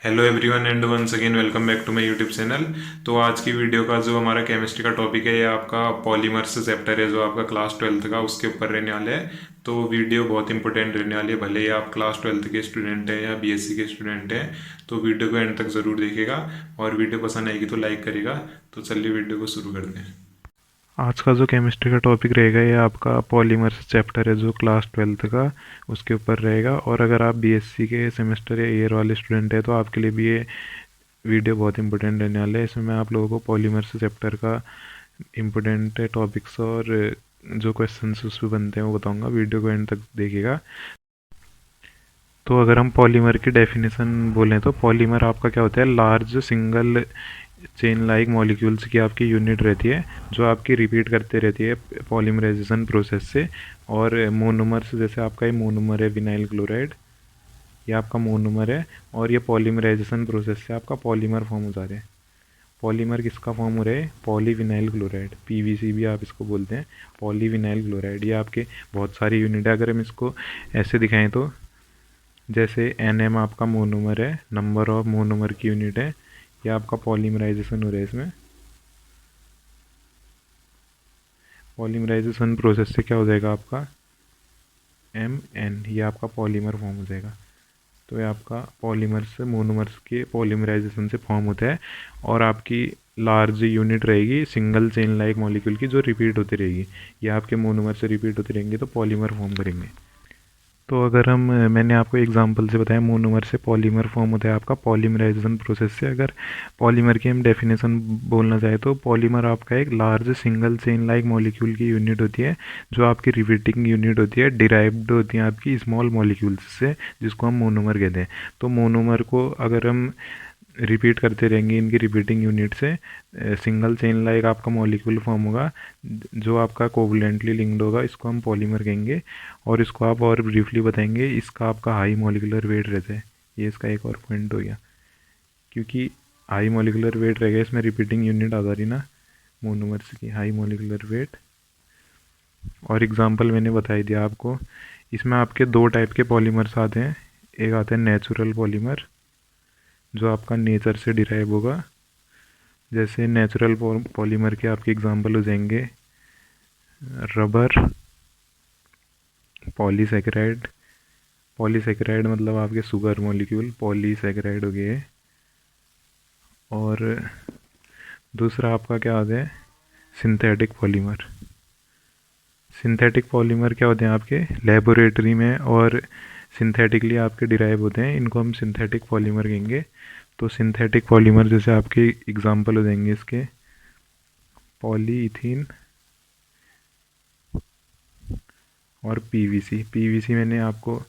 Hello everyone and once again welcome back to my YouTube channel. तो आज की video का जो हमारा केमिस्ट्री का टॉपिक है ये आपका पॉलीमर्स चैप्टर है जो आपका क्लास ट्वेल्थ का उसके ऊपर रहने वाला है। तो वीडियो बहुत इंपॉर्टेंट रहने वाली है, भले ही आप क्लास ट्वेल्थ के स्टूडेंट हैं या बीएससी के स्टूडेंट हैं। तो वीडियो को एंड तक ज़रूर देखेगा और वीडियो पसंद आएगी तो लाइक करेगा। तो चलिए वीडियो को शुरू करते हैं। आज का जो केमिस्ट्री का टॉपिक रहेगा ये आपका पॉलीमर्स चैप्टर है जो क्लास ट्वेल्थ का उसके ऊपर रहेगा। और अगर आप बीएससी के सेमेस्टर या ईयर वाले स्टूडेंट हैं तो आपके लिए भी ये वीडियो बहुत इंपॉर्टेंट रहने वाला है। इसमें मैं आप लोगों को पॉलीमर्स चैप्टर का इम्पोर्टेंट टॉपिक्स और जो क्वेश्चंस उस पर बनते हैं वो बताऊंगा। वीडियो को एंड तक देखिएगा। तो अगर हम पॉलीमर की डेफिनेशन बोलें तो पॉलीमर आपका क्या होता है, large single chain like molecules की आपकी यूनिट रहती है जो आपकी रिपीट करते रहती है पॉलीमराइजेशन प्रोसेस से। और मोनोमर्स जैसे आपका ये मोनोमर है विनाइल क्लोराइड, ये आपका मोनोमर है और ये पॉलीमराइजेशन प्रोसेस से आपका पॉलीमर फॉर्म हो जा रहे हैं। पॉलीमर किसका फॉर्म हो रहा है, पॉलीविनाइल क्लोराइड, पीवीसी भी आप इसको बोलते हैं, पॉलीविनाइल क्लोराइड। ये आपके बहुत सारी यूनिट है। अगर हम इसको ऐसे दिखाएं तो जैसे एन आपका मोनोमर है, नंबर ऑफ मोनोमर की यूनिट है, ये आपका पॉलीमराइजेशन हो रहा है। इसमें पॉलीमराइजेशन प्रोसेस से क्या हो जाएगा आपका एन, ये आपका पॉलीमर फॉर्म हो जाएगा। तो ये आपका पॉलीमर से मोनोमर्स के पॉलीमराइजेशन से फॉर्म होता है। और आपकी लार्ज यूनिट रहेगी सिंगल चेन लाइक मॉलिक्यूल की जो रिपीट होती रहेगी। ये आपके मोनोमर से रिपीट होते रहेंगे तो पॉलीमर फॉर्म करेंगे। तो अगर हम मैंने आपको एग्जांपल से बताया मोनोमर से पॉलीमर फॉर्म होता है आपका पॉलीमराइजेशन प्रोसेस से। अगर पॉलीमर की हम डेफिनेशन बोलना चाहे तो पॉलीमर आपका एक large single chain like molecule की यूनिट होती है जो आपकी रिपीटिंग यूनिट होती है, डिराइव्ड होती है आपकी स्मॉल मॉलिक्यूल्स से, जिसको हम मोनोमर कहते हैं। तो मोनोमर को अगर हम रिपीट करते रहेंगे इनकी रिपीटिंग यूनिट से, सिंगल चेन लाइक आपका मॉलिक्यूल फॉर्म होगा जो आपका कोवलेंटली लिंक्ड होगा, इसको हम पॉलीमर कहेंगे। और इसको आप और ब्रीफली बताएंगे, इसका आपका हाई मॉलिकुलर वेट रहता है। ये इसका एक और पॉइंट हो गया, क्योंकि हाई मॉलिकुलर वेट रहेगा इसमें रिपीटिंग यूनिट आ जा रही ना मोनोमर्स की, हाई मॉलिकुलर वेट। और एग्जांपल मैंने बता ही दिया आपको। इसमें आपके दो टाइप के पॉलीमर्स आते हैं। एक आता है नेचुरल पॉलीमर जो आपका नेचर से डिराइव होगा। जैसे नेचुरल पॉलीमर के आपके एग्जांपल हो जाएंगे रबर, पॉलीसेकेराइड। पॉलीसेकेराइड मतलब आपके शुगर मॉलिक्यूल पॉलीसेकेराइड हो गए। और दूसरा आपका क्या आता है, सिंथेटिक पॉलीमर। सिंथेटिक पॉलीमर क्या होते हैं आपके लेबोरेटरी में और सिंथेटिकली आपके डिराइव होते हैं, इनको हम सिंथेटिक पॉलीमर कहेंगे। तो सिंथेटिक पॉलीमर जैसे आपके एग्जांपल हो जाएंगे इसके पॉलीइथीन और पीवीसी। पीवीसी मैंने आपको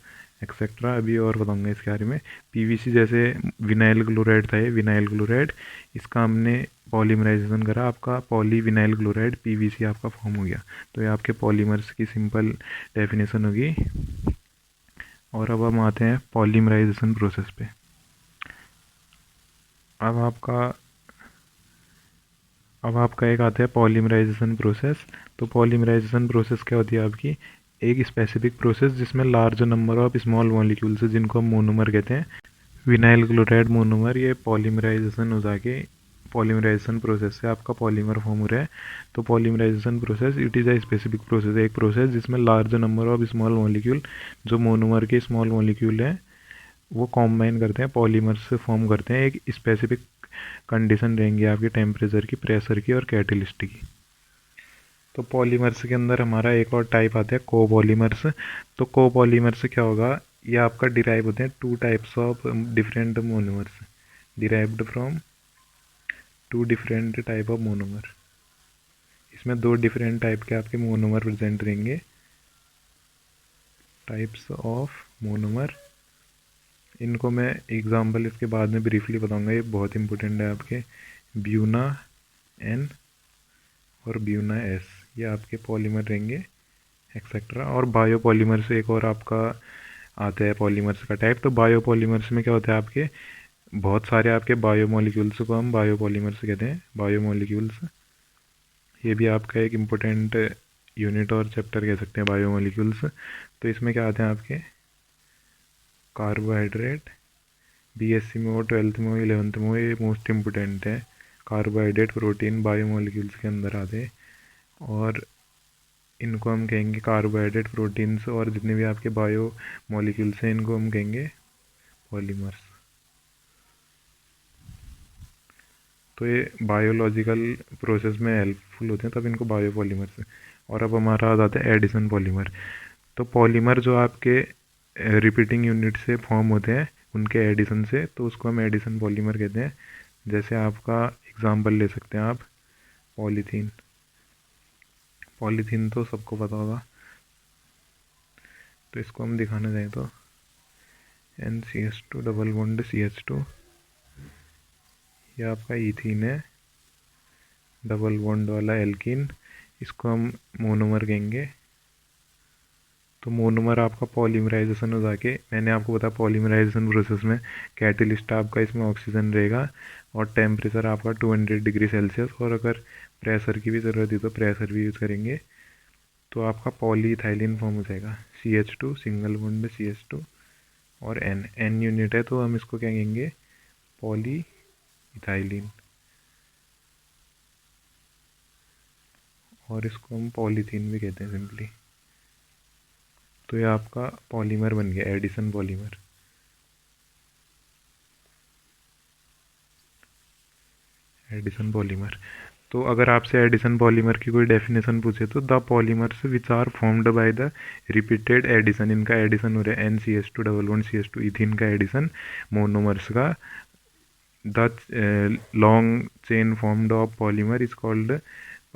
एक्सेट्रा अभी और बताऊंगा इसके बारे में। पीवीसी जैसे विनाइल क्लोराइड था, ये विनाइल क्लोराइड, इसका हमने पॉलीमराइजेशन करा, आपका पॉलीविनाइल क्लोराइड पीवीसी आपका फॉर्म हो गया। तो ये आपके पॉलीमर्स की सिंपल डेफिनेशन होगी। और अब हम आते हैं पॉलीमराइजेशन प्रोसेस पे। अब आपका अब आपका एक आता है पॉलीमराइजेशन प्रोसेस। तो पॉलीमराइजेशन प्रोसेस क्या होती है आपकी, एक स्पेसिफिक प्रोसेस जिसमें large number of small molecules है जिनको हम मोनोमर कहते हैं। विनाइल क्लोराइड मोनोमर, ये पॉलीमराइजेशन हो जाके पॉलीमराइजेशन प्रोसेस से आपका पॉलीमर फॉर्म हो रहा है। तो polymerisation process it is a specific process, एक प्रोसेस जिसमें large number of small molecule जो मोनोमर के स्मॉल मॉलिक्यूल हैं वो कॉम्बाइन करते हैं, पॉलीमर्स से फॉर्म करते हैं। एक स्पेसिफिक कंडीशन रहेंगी आपकी टेम्परेचर की, प्रेशर की और कैटेलिस्ट की। तो पॉलीमर्स के अंदर हमारा एक और टाइप आता है कोपॉलीमर्स। तो कोपॉलीमर्स से क्या होगा, ये आपका डिराइव होते हैं two types of different monomers, derived from two different type of monomer. इसमें दो डिफरेंट टाइप के आपके मोनोमर प्रेजेंट रहेंगे, टाइप्स ऑफ मोनोमर। इनको मैं एग्जांपल इसके बाद में ब्रीफली बताऊंगा, ये बहुत इंपॉर्टेंट है आपके। ब्यूना एन और ब्यूना एस, ये आपके पॉलीमर रहेंगे एक्सेट्रा। और बायोपॉलीमर से एक और आपका आता है पॉलीमर्स का टाइप। तो बायोपॉलीमर्स में क्या होता है आपके बहुत सारे आपके बायोमोलिक्यूल्स को हम बायोपॉलीमर्स कहते हैं, बायोमोलिक्यूल्स। ये भी आपका एक इम्पोर्टेंट यूनिट और चैप्टर कह सकते हैं बायोमोलिक्यूल्स। तो इसमें क्या आते हैं आपके कार्बोहाइड्रेट, बीएससी में हो, 12th में हो, 11th में हो, ये मोस्ट इम्पोर्टेंट है। कार्बोहाइड्रेट, प्रोटीन, बायोमोलिक्यूल्स के अंदर आते हैं, और इनको हम कहेंगे कार्बोहाइड्रेट, प्रोटीन्स, और जितने भी आपके बायो मॉलिक्यूल्स हैं इनको हम कहेंगे पॉलीमर्स। तो ये बायोलॉजिकल प्रोसेस में हेल्पफुल होते हैं, तब इनको बायोपॉलीमर्स। और अब हमारा आ जाता है एडिशन पॉलीमर। तो पॉलीमर जो आपके रिपीटिंग यूनिट से फॉर्म होते हैं उनके एडिशन से, तो उसको हम एडिशन पॉलीमर कहते हैं। जैसे आपका एग्जांपल ले सकते हैं आप, पॉलीथीन। पॉलीथीन तो सबको पता होगा, तो इसको हम दिखाना चाहें तो NCH2 डबल बॉन्ड CH2, ये आपका ईथीन है, डबल बॉन्ड वाला एल्कीन, इसको हम मोनोमर कहेंगे। तो मोनोमर आपका पॉलीमराइजेशन हो जाके, मैंने आपको बताया पॉलीमराइजेशन प्रोसेस में कैटलिस्ट आपका इसमें ऑक्सीजन रहेगा, और टेम्परेचर आपका 200 डिग्री सेल्सियस, और अगर प्रेशर की भी ज़रूरत है तो प्रेशर भी यूज़ करेंगे। तो आपका पॉलीइथाइलिन फॉर्म हो जाएगा, CH2 सिंगल बॉन्ड CH2 और N यूनिट है, तो हम इसको क्या कहेंगे, पॉलीइथाइलिन, और इसको हम पॉलीथीन भी कहते हैं सिंपली। तो ये आपका पॉलीमर बन गया, एडिशन पॉलीमर। Addition polymer. तो अगर आपसे एडिशन पॉलीमर की कोई डेफिनेशन पूछे तो the polymers which are formed by the repeated addition, इनका एडिशन हो रहा है NCH2 double bond CH2 ethene का एडिशन मोनोमर्स का, the long chain formed of polymer is called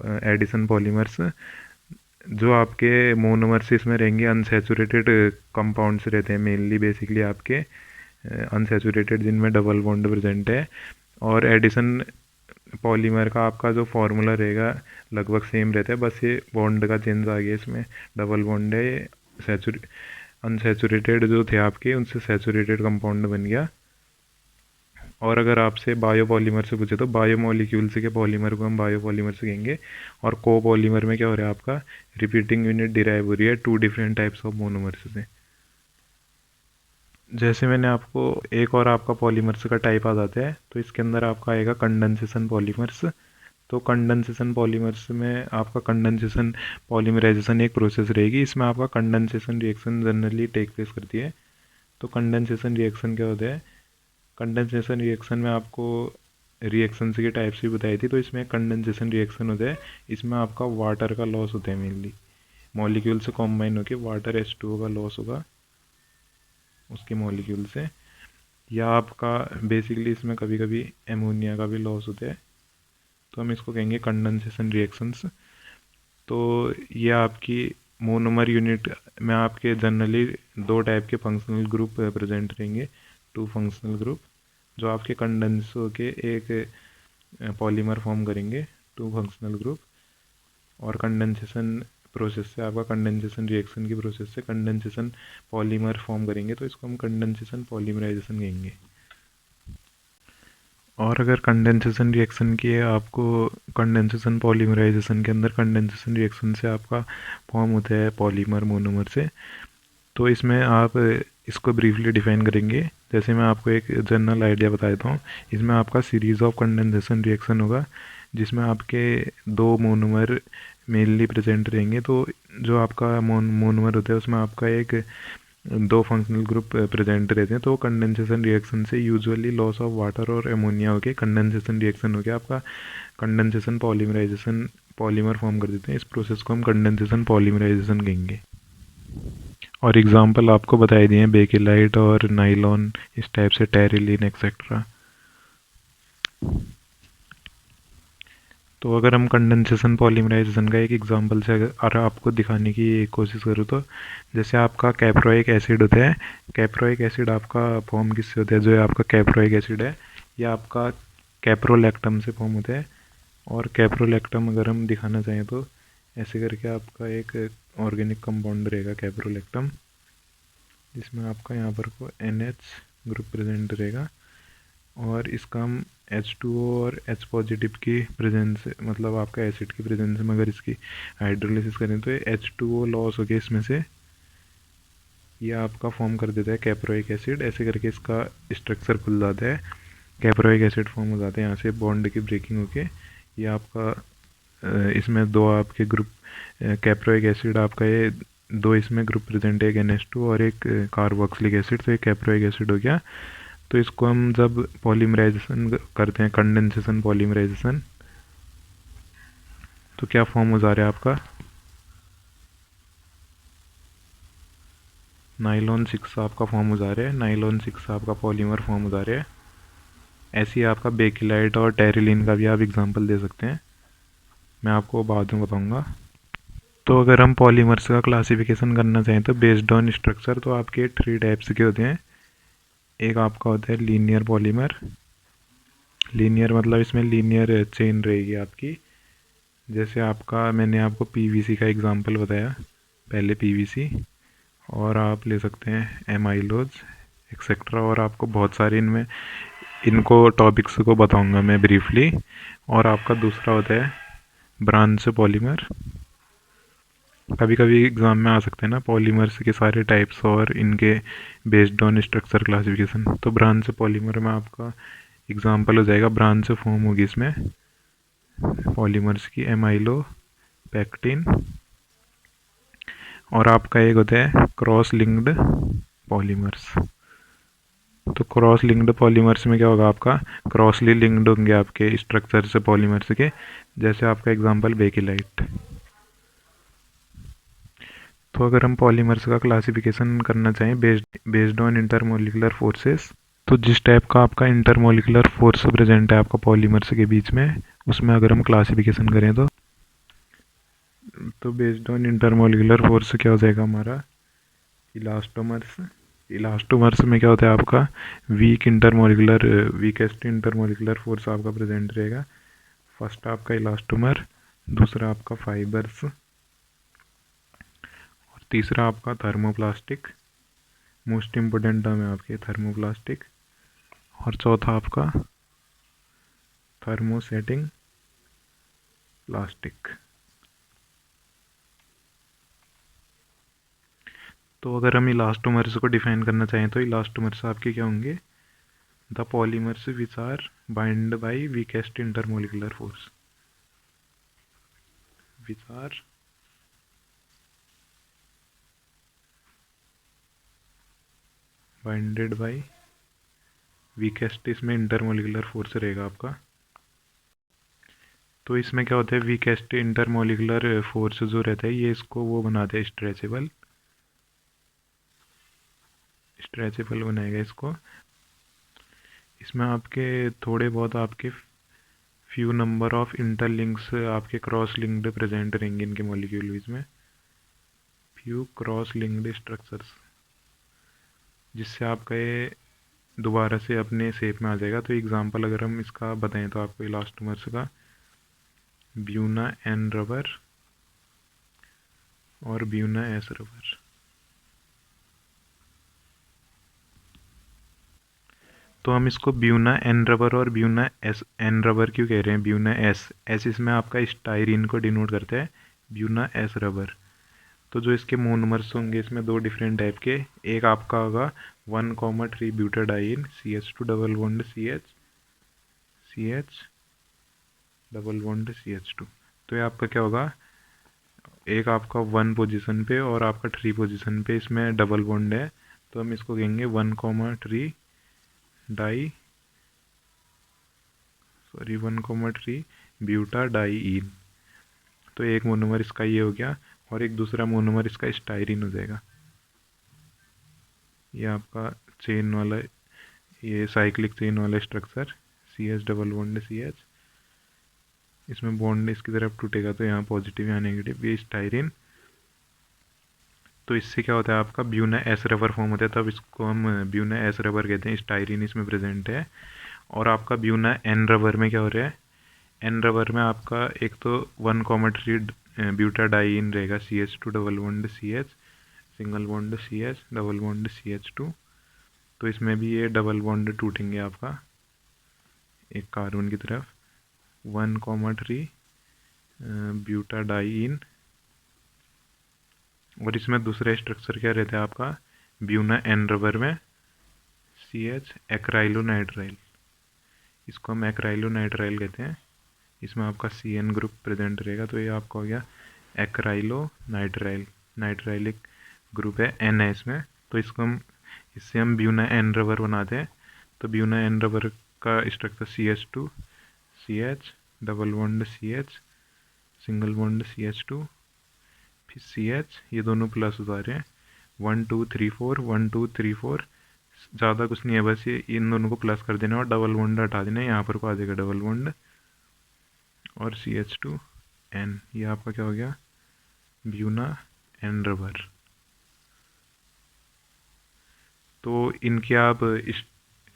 addition polymers. जो आपके मोनोमर्स इसमें रहेंगे अनसैचुरेटेड कंपाउंड्स रहते हैं मेनली, बेसिकली आपके अनसैचुरेटेड जिनमें डबल बॉन्ड प्रेजेंट है। और एडिशन पॉलीमर का आपका जो फॉर्मूला रहेगा लगभग सेम रहता है, बस ये बॉन्ड का चेंज आ गया, इसमें डबल बॉन्ड है, अनसैचुरेटेड जो थे आपके उनसे सैचुरेटेड कंपाउंड बन गया। और अगर आपसे बायोपॉलीमर से पूछे तो बायोमोलिक्यूल्स के पॉलीमर को हम बायोपॉलीमर से कहेंगे। और कोपॉलीमर में क्या हो रहा है, आपका रिपीटिंग यूनिट डिराइव हो रही है two different types of monomers से। जैसे मैंने आपको एक और आपका पॉलीमर्स का टाइप आ जाता है, तो इसके अंदर आपका आएगा कंडेंसेशन पॉलीमर्स। तो कंडेंसेशन पॉलीमर्स में आपका कंडेंसेशन पॉलीमराइजेशन एक प्रोसेस रहेगी, इसमें आपका condensation reaction generally take place करती है। तो कंडेंसेशन रिएक्शन क्या होता है, कंडेंसेशन रिएक्शन में आपको रिएक्शंस के टाइप्स भी बताई थी, तो इसमें कंडेंसेशन रिएक्शन होता है, इसमें आपका वाटर का लॉस होता है मेनली, मॉलिक्यूल से कॉम्बाइन होकर वाटर H2O का लॉस होगा उसके मॉलिक्यूल से, या आपका बेसिकली इसमें कभी कभी एमोनिया का भी लॉस होता है, तो हम इसको कहेंगे कंडेंसेशन रिएक्शंस। तो ये आपकी मोनोमर यूनिट में आपके जनरली दो टाइप के फंक्शनल ग्रुप प्रेजेंट रहेंगे, टू फंक्शनल ग्रुप, जो आपके कंडेंस होके एक पॉलीमर फॉर्म करेंगे, टू फंक्शनल ग्रुप। और कंडेंसेशन प्रोसेस से आपका कंडेंसेशन रिएक्शन की प्रोसेस से कंडेंसेशन पॉलीमर फॉर्म करेंगे, तो इसको हम कंडेंसेशन पॉलीमराइजेशन कहेंगे। और अगर कंडेंसेशन रिएक्शन की है आपको, कंडेंसेशन पॉलीमराइजेशन के अंदर कंडेंसेशन रिएक्शन से आपका फॉर्म होता है पॉलीमर मोनोमर से, तो इसमें आप इसको ब्रीफली डिफाइन करेंगे। जैसे मैं आपको एक जनरल आइडिया बता देता हूँ, इसमें आपका सीरीज़ ऑफ कंडेंसेशन रिएक्शन होगा जिसमें आपके दो मोनोमर मेनली प्रेजेंट रहेंगे। तो जो आपका मोनोमर होता है उसमें आपका एक दो फंक्शनल ग्रुप प्रेजेंट रहते हैं। तो कंडेंसेशन रिएक्शन से यूजुअली लॉस ऑफ वाटर और एमोनिया होके कंडेंसेशन रिएक्शन होके आपका कंडेंसेशन पॉलीमराइजेशन पॉलीमर फॉर्म कर देते हैं। इस प्रोसेस को हम कंडेंसेशन पॉलीमराइजेशन कहेंगे। और एग्जांपल आपको बताए दिए हैं बेकेलाइट और नाइलॉन, इस टाइप से टेरिलीन एक्सेट्रा। तो अगर हम कंडेंसेशन पॉलीमराइजेशन का एक एग्जांपल से अगर आपको दिखाने की कोशिश करूँ तो, जैसे आपका कैप्रोइक एसिड होता है, कैप्रोइक एसिड आपका फॉर्म किससे होता है, जो आपका कैप्रोइक एसिड है ये आपका कैप्रोलैक्टम से फॉर्म होता है। और कैप्रोलैक्टम अगर हम दिखाना चाहें तो ऐसे करके आपका एक ऑर्गेनिक कंपाउंड रहेगा कैप्रोलैक्टम, जिसमें आपका यहाँ पर को NH ग्रुप प्रेजेंट रहेगा, और इसका हम H2O और H पॉजिटिव की प्रेजेंस, मतलब आपका एसिड की प्रेजेंस में अगर इसकी हाइड्रोलिसिस करें तो ये H2O लॉस हो गया इसमें से, ये आपका फॉर्म कर देता है कैप्रोइक एसिड, ऐसे करके इसका स्ट्रक्चर खुल जाता है, कैप्रोइक एसिड फॉर्म हो जाते हैं यहाँ से बॉन्ड की ब्रेकिंग होके। ये आपका इसमें दो आपके ग्रुप कैप्रोइक एसिड आपका ये दो इसमें ग्रुप प्रेजेंट है, एक NH2 और एक कार्बोक्सिलिक एसिड, तो ये कैप्रोइक एसिड हो गया। तो इसको हम जब पॉलीमराइजेशन करते हैं, कंडेंसेशन पॉलीमराइजेशन, तो क्या फॉर्म हो जा रहा है आपका नाइलॉन 6 आपका फॉर्म हो जा रहा है, नाइलॉन 6 आपका पॉलीमर फॉर्म हो जा रहा है। ऐसे ही आपका बेकिलाइट और टेरिलीन का भी आप एग्जांपल दे सकते हैं, मैं आपको बाद में बताऊंगा। तो अगर हम पॉलीमर्स का क्लासिफिकेशन करना चाहें तो बेस्ड ऑन स्ट्रक्चर, तो आपके 3 टाइप्स के होते हैं। एक आपका होता है लीनियर पॉलीमर, लीनियर मतलब इसमें लीनियर चेन रहेगी आपकी, जैसे आपका मैंने आपको PVC का एग्जांपल बताया पहले, PVC, और आप ले सकते हैं एमाइलोज एक्सेट्रा, और आपको बहुत सारे इनमें इनको टॉपिक्स को बताऊंगा मैं ब्रीफली। और आपका दूसरा होता है ब्रांच पॉलीमर, कभी कभी एग्ज़ाम में आ सकते हैं ना पॉलीमर्स के सारे टाइप्स और इनके बेस्ड ऑन स्ट्रक्चर क्लासिफिकेशन। तो ब्रांच पॉलीमर में आपका एग्जांपल हो जाएगा, ब्रांच फॉर्म होगी इसमें पॉलीमर्स की, एमाइलो, पैक्टिन, और आपका एक होता है क्रॉस लिंक्ड पॉलीमर्स। तो क्रॉस लिंक्ड पॉलीमर्स में क्या होगा, आपका क्रॉसली लिंक्ड होंगे आपके स्ट्रक्चर से पॉलीमर्स के, जैसे आपका एग्जांपल बेकिलाइट। तो अगर हम पॉलीमर्स का क्लासिफिकेशन करना चाहें बेस्ड ऑन इंटरमोलिकुलर फोर्सेस, तो जिस टाइप का आपका इंटरमोलिकुलर फोर्स प्रेजेंट है आपका पॉलीमर्स के बीच में, उसमें अगर हम क्लासिफिकेशन करें तो बेस्ड ऑन इंटरमोलिकुलर फोर्स क्या हो जाएगा हमारा, इलास्टोमर्स। इलास्टोमर्स में क्या होता है आपका वीकेस्ट इंटरमोलिकुलर फोर्स आपका प्रेजेंट रहेगा। फर्स्ट आपका इलास्टोमर, दूसरा आपका फाइबर्स, और तीसरा आपका थर्मोप्लास्टिक, मोस्ट इम्पोर्टेंट टर्म है आपके थर्मोप्लास्टिक, और चौथा आपका थर्मोसेटिंग प्लास्टिक। तो अगर हम इलास्टोमर्स को डिफाइन करना चाहें तो इलास्टोमर्स आपके क्या होंगे, the polymers which are bind by weakest intermolecular force, which are binded by weakest, इसमें इंटरमोलिकुलर फोर्स रहेगा आपका। तो इसमें क्या होता है, वीकेस्ट इंटरमोलिकुलर फोर्स जो रहता है ये इसको वो बनाते हैं स्ट्रेचेबल, स्ट्रेचेबल बनाएगा इसको। इसमें आपके थोड़े बहुत आपके फ्यू नंबर ऑफ इंटरलिंक्स आपके क्रॉस लिंक्ड प्रेजेंट रहेंगे इनके मॉलिक्यूल्स में, फ्यू क्रॉस लिंक्ड स्ट्रक्चर्स, जिससे आपका ये दोबारा से अपने शेप में आ जाएगा। तो एग्जांपल अगर हम इसका बताएं तो आपको इलास्टोमर्स का ब्यूना एन रबर और ब्यूना एस रबर। तो हम इसको ब्यूना एन रबर और ब्यूना एस एन रबर क्यों कह रहे हैं, ब्यूना एस एस इसमें आपका स्टाइरिन को डिनोट करता है, ब्यूना एस रबर। तो जो इसके मोनोमर्स होंगे इसमें दो डिफरेंट टाइप के, एक आपका होगा 1,3 butadiene CH2 double bond CH double bond CH2। तो ये आपका क्या होगा, एक आपका 1 पोजीशन पे और आपका 3 पोजीशन पे इसमें डबल बॉन्ड है, तो हम इसको कहेंगे 1,3 डाई 1,3 ब्यूटाडाइन। तो एक मोनोमर इसका ये हो गया, और एक दूसरा मोनोमर इसका स्टाइरिन हो जाएगा। ये आपका चेन वाला, ये साइक्लिक चेन वाला structure CH double bond CH, इसमें बॉन्ड इसकी तरफ टूटेगा तो यहाँ पॉजिटिव या नेगेटिव, ये स्टाइरिन। तो इससे क्या होता है आपका ब्यूना एस रबर फॉर्म होता है, तब इसको हम ब्यूना एस रबर कहते हैं, स्टाइरिन इसमें प्रेजेंट है। और आपका ब्यूना एन रबर में क्या हो रहा है, एन रबर में आपका एक तो 1,3 ब्यूटाडाइन रहेगा CH2 double bond CH, single bond CH double bond CH2। तो इसमें भी ये डबल बॉन्ड टूटेंगे आपका एक कार्बन की तरफ, 1,3 ब्यूटाडाइन। और इसमें दूसरा स्ट्रक्चर क्या रहता है आपका ब्यूना एन रबर में CH एक्राइलोनाइट्राइल, इसको हम एक्राइलोनाइट्राइल कहते हैं। इसमें आपका CN ग्रुप प्रेजेंट रहेगा, तो ये आपका हो गया एक्राइलोनाइट्राइल, नाइट्राइलिक ग्रुप है, N है इसमें। तो इससे हम ब्यूना एन रबर बनाते हैं। तो ब्यूना एन रबर का structure CH2 CH double bond CH single bond CH2 फिर CH, ये दोनों प्लस हो जा रहे हैं, 1 2 3 4 1 2 3 4, ज़्यादा कुछ नहीं है, बस ये इन दोनों को प्लस कर देना और डबल बॉन्ड हटा देना, यहाँ पर को आ जाएगा डबल बॉन्ड और CH2N, ये आपका क्या हो गया, ब्यूना एन रबर। तो इनके आप इस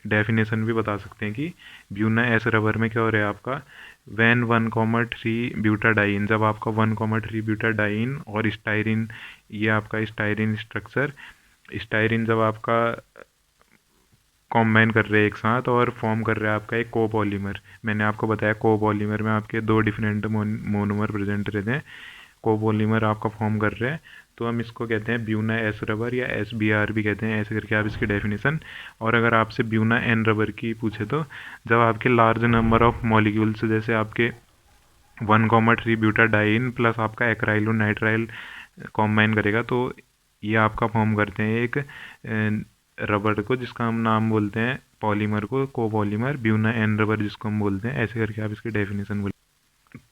डेफिनेशन भी बता सकते हैं कि ब्यूना एस रबर में क्या हो रहा है आपका, वैन 1,3 ब्यूटाडाइन, जब आपका 1,3 ब्यूटाडाइन और स्टाइरिन, ये आपका स्टाइरिन स्ट्रक्चर, स्टाइरिन जब आपका कॉम्बाइन कर रहे हैं एक साथ और फॉर्म कर रहा है आपका एक कोपॉलीमर। मैंने आपको बताया कोपॉलीमर में आपके दो डिफरेंट मोनोमर प्रेजेंट रहते हैं, कोपॉलीमर आपका फॉर्म कर रहे हैं, तो हम इसको कहते हैं ब्यूना एस रबर या SBR भी कहते हैं, ऐसे करके आप इसकी डेफिनेशन। और अगर आपसे ब्यूना एन रबर की पूछे तो जब आपके लार्ज नंबर ऑफ मॉलिक्यूल्स, जैसे आपके 1,3 ब्यूटाडाइन प्लस आपका एक्राइलोनाइट्राइल कॉम्बाइन करेगा, तो ये आपका फॉर्म करते हैं एक रबर को, जिसका हम नाम बोलते हैं पॉलीमर को कोपॉलीमर, ब्यूना एन रबर जिसको हम बोलते हैं, ऐसे करके आप इसकी डेफिनेशन बोल।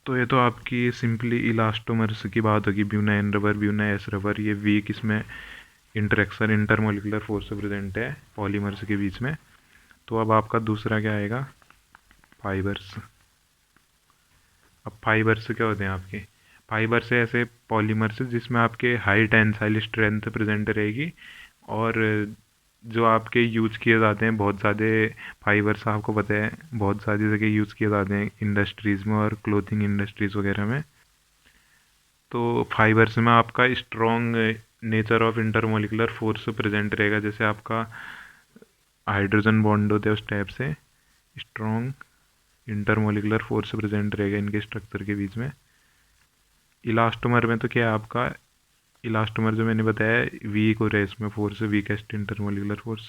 तो ये तो आपकी सिंपली इलास्टोमर्स की बात होगी, Buna N rubber Buna S rubber, ये वीक इसमें इंटरेक्शन इंटरमोलिकुलर फोर्स प्रेजेंट है पॉलीमर्स के बीच में। तो अब आपका दूसरा क्या आएगा, फाइबर्स। अब फाइबर्स क्या होते हैं आपके, फाइबर्स ऐसे पॉलीमर्स जिसमें आपके हाई टेंसाइल स्ट्रेंथ प्रेजेंट रहेगी, और जो आपके यूज किए जाते हैं बहुत ज़्यादा फाइबर्स, आपको पता है बहुत सारी जगह यूज़ किए जाते हैं इंडस्ट्रीज़ में और क्लोथिंग इंडस्ट्रीज़ वगैरह में। तो फाइबर्स में आपका strong nature of intermolecular force present रहेगा, जैसे आपका हाइड्रोजन बॉन्ड होते हैं उस टाइप से स्ट्रॉन्ग इंटरमोलिकुलर फोर्स प्रेजेंट रहेगा इनके स्ट्रक्चर के बीच में। इलास्टोमर में तो क्या है आपका, इलास्टोमर जो मैंने बताया वीक हो रहा है इसमें फोर्स, वीकेस्ट इंटरमोलिकुलर फोर्स,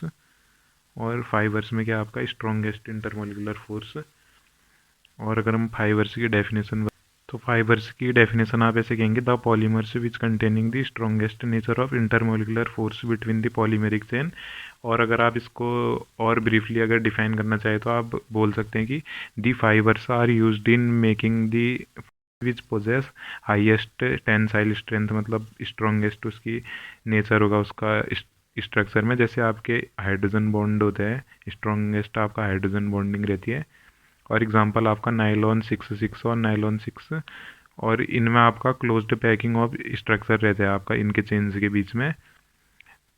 और फाइबर्स में क्या आपका स्ट्रॉन्गेस्ट इंटरमोलिकुलर फोर्स। और अगर हम फाइबर्स की डेफिनेशन, तो फाइबर्स की डेफिनेशन आप ऐसे कहेंगे, the polymers which containing the strongest nature of intermolecular force between the polymeric chain. और अगर आप इसको और ब्रीफली अगर डिफाइन करना चाहें तो आप बोल सकते हैं कि the fibres are used in making the which possess highest tensile strength, मतलब स्ट्रॉन्गेस्ट उसकी नेचर होगा उसका स्ट्रक्चर में। जैसे आपके हाइड्रोजन बॉन्ड होता है, स्ट्रॉन्गेस्ट आपका हाइड्रोजन बॉन्डिंग रहती है, और एग्जांपल आपका नाइलॉन 6 और नाइलॉन 6, और इनमें आपका क्लोज्ड पैकिंग ऑफ स्ट्रक्चर रहता है आपका इनके चेन्स के बीच में।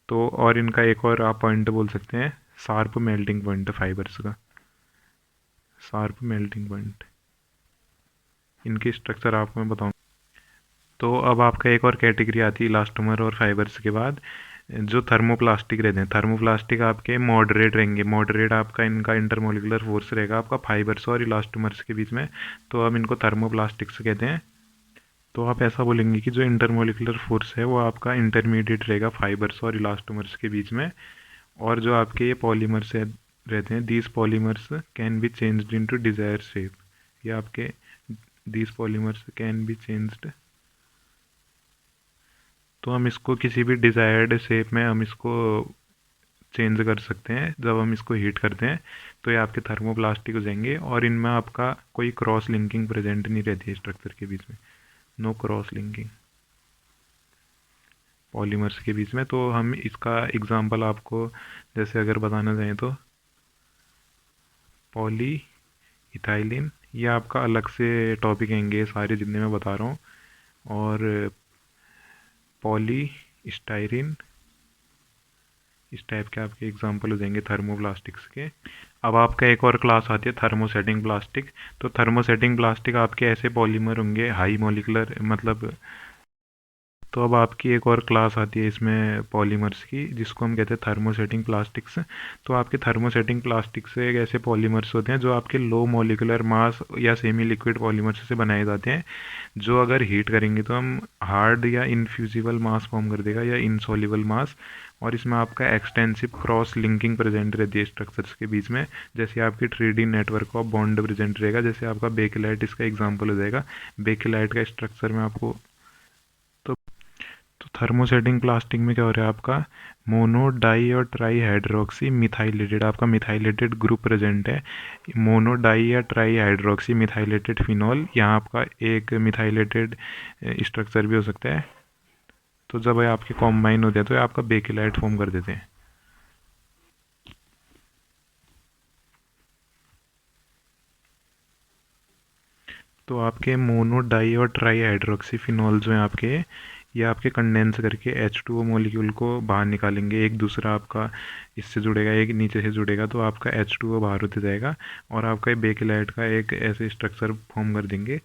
तो और इनका एक और आप पॉइंट बोल सकते हैं, शार्प मेल्टिंग पॉइंट फाइबर्स का, शार्प मेल्टिंग पॉइंट इनकी स्ट्रक्चर आपको मैं बताऊँ। तो अब आपका एक और कैटेगरी आती है इलास्टोमर और फाइबर्स के बाद, जो थर्मोप्लास्टिक रहते हैं। थर्मोप्लास्टिक आपके मॉडरेट रहेंगे, मॉडरेट आपका इनका इंटरमोलिकुलर फोर्स रहेगा आपका फाइबर्स और इलास्टोमर्स के बीच में, तो हम इनको थर्मोप्लास्टिक्स कहते हैं। तो आप ऐसा बोलेंगे कि जो इंटरमोलिकुलर फोर्स है वो आपका इंटरमीडिएट रहेगा फाइबर्स और इलास्टोमर्स के बीच में। और जो आपके ये पॉलीमर्स रहते हैं, these polymers can be changed into desire shape, ये आपके these polymers can be changed, तो हम इसको किसी भी डिज़ायर्ड शेप में हम इसको चेंज कर सकते हैं। जब हम इसको हीट करते हैं तो ये आपके थर्मोप्लास्टिक हो जाएंगे, और इनमें आपका कोई क्रॉस लिंकिंग प्रेजेंट नहीं रहती है स्ट्रक्चर के बीच में, नो क्रॉस लिंकिंग पॉलीमर्स के बीच में। तो हम इसका एग्जांपल आपको जैसे अगर बताना चाहें तो पॉली इथाइलिन, ये आपका अलग से टॉपिक हैंगे सारे जितने मैं बता रहा हूँ, और पॉली स्टाइरिन इस टाइप के आपके एग्जांपल हो जाएंगे थर्मोप्लास्टिक्स के। अब आपका एक और क्लास आती है थर्मोसेटिंग प्लास्टिक। तो थर्मोसेटिंग प्लास्टिक आपके ऐसे पॉलीमर होंगे हाई मॉलिकुलर, मतलब तो अब आपकी एक और क्लास आती है इसमें पॉलीमर्स की, जिसको हम कहते हैं थर्मोसेटिंग प्लास्टिक्स। तो आपके थर्मोसेटिंग प्लास्टिक्स एक ऐसे पॉलीमर्स होते हैं जो आपके लो मॉलिकुलर मास या सेमी लिक्विड पॉलीमर्स से बनाए जाते हैं, जो अगर हीट करेंगे तो हम हार्ड या इनफ्यूजिबल मास फॉर्म कर देगा या इनसॉल्युबल मास। और इसमें आपका एक्सटेंसिव क्रॉस लिंकिंग प्रेजेंट रहती है स्ट्रक्चर्स के बीच में, जैसे आपकी 3D network of bond present रहेगा, जैसे आपका बेकेलाइट इसका एग्जांपल हो जाएगा। बेकेलाइट का स्ट्रक्चर में आपको तो थर्मोसेटिंग प्लास्टिक में क्या हो रहा है, आपका मोनो डाई और ट्राई हाइड्रोक्सी मिथाइलेटेड, आपका मिथाइलेटेड ग्रुप प्रेजेंट है। मोनो डाई या ट्राई हाइड्रोक्सी मिथाइलेटेड फिनॉल, यहाँ आपका एक मिथाइलेटेड स्ट्रक्चर भी हो सकता है। तो जब ये आपके कॉम्बाइन होते हैं तो ये आपका बेकेलाइट फॉर्म कर देते हैं। तो आपके मोनो डाई और ट्राई हाइड्रोक्सी फिनॉल जो हैं आपके, ये आपके कंडेंस करके H2O मॉलिक्यूल को बाहर निकालेंगे। एक दूसरा आपका इससे जुड़ेगा, एक नीचे से जुड़ेगा, तो आपका H2O बाहर होते जाएगा और आपका बेकेलाइट का एक ऐसे स्ट्रक्चर फॉर्म कर देंगे।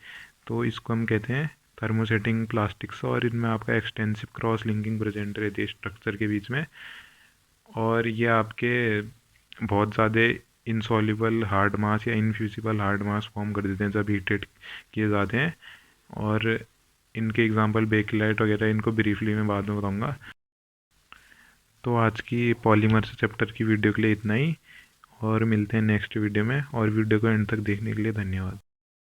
तो इसको हम कहते हैं थर्मोसेटिंग प्लास्टिक्स, और इनमें आपका एक्सटेंसिव क्रॉस लिंकिंग प्रेजेंट रहती है स्ट्रक्चर के बीच में। और ये आपके बहुत ज़्यादा इनसॉल्युबल हार्ड मास या इनफ्यूजिबल हार्ड मास फॉर्म कर देते हैं जब हीटेड किए जाते हैं। और इनके एग्जांपल बेकेलाइट वगैरह, इनको ब्रीफली मैं बाद में बताऊंगा। तो आज की पॉलीमर्स चैप्टर की वीडियो के लिए इतना ही, और मिलते हैं नेक्स्ट वीडियो में। और वीडियो को एंड तक देखने के लिए धन्यवाद।